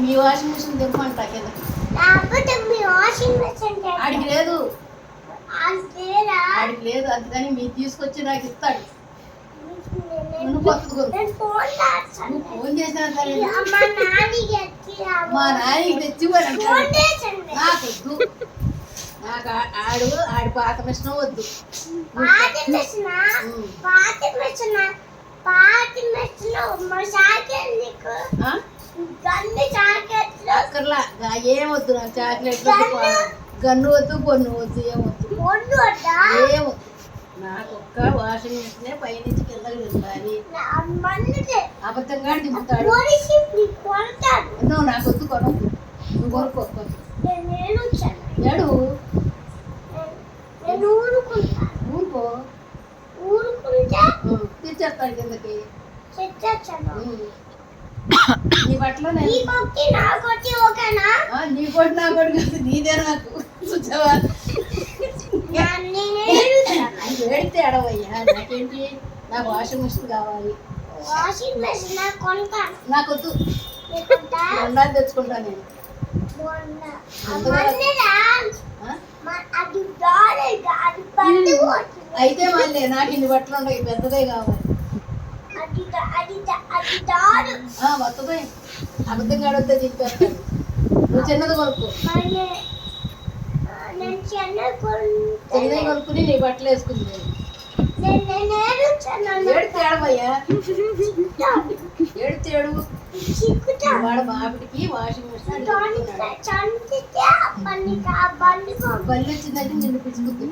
మీ washing machine తెమ్మంటా కింద ఆడికి లేదు ఆడికి లేదు అందుకని మీరు తీసుకొచ్చి నాకు ఇస్తాడు. నువ్వు కొత్తది కొనుక్కో. నువ్వు ఫోన్ చేసినా సరే మా నాయనకి తెచ్చిపోయాను. నాకు వద్దు, నాకు ఆడి పాత మిషన్ వద్దు. అక్కర్లా ఏమొద్దు నాకు చాక్లెట్లు గన్ను వద్దు పొన్ను వద్దు ఏమొద్దు ఏమొద్దు. నాకు ఒక్క వాషింగ్ మిషనే పైనుంచి కిందకి తింటాను. అబద్ధంగా దింపుతాడు. నువ్వు నాకు వద్దు కొను, నువ్వు కొనుక్కో. ఏడు తెచ్చేస్తాడు కిందకి. నీ బట్టలు నీ కొట్టి నా కొట్టి కాదు నీదే. నాకు చూసావా వేడితే అడవయ్యా. నాకేంటి, నాకు వాషింగ్ మిషన్ కావాలి. నాకు వద్దు, ఉండాలి తెచ్చుకుంటా నేను. అయితే మళ్ళీ నాకు ఇన్ని బట్టలు ఉంటాయి, పెద్దదే కావాలి. వస్తుంది, అబద్ధం కాడొద్దే చెప్పేస్తాడు. నువ్వు చిన్నది కొనుక్కో. చిన్నది కొనుక్కుని నీ బట్టలు వేసుకుంది. ఏడితే ఏడవయ్యా, ఏడితే ఏడు. వాడు మాపిడికి వాషింగ్ మిషన్ బల్లి వచ్చిందంటే నిన్ను పిచ్చుకుంది.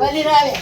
బల్లి రావే.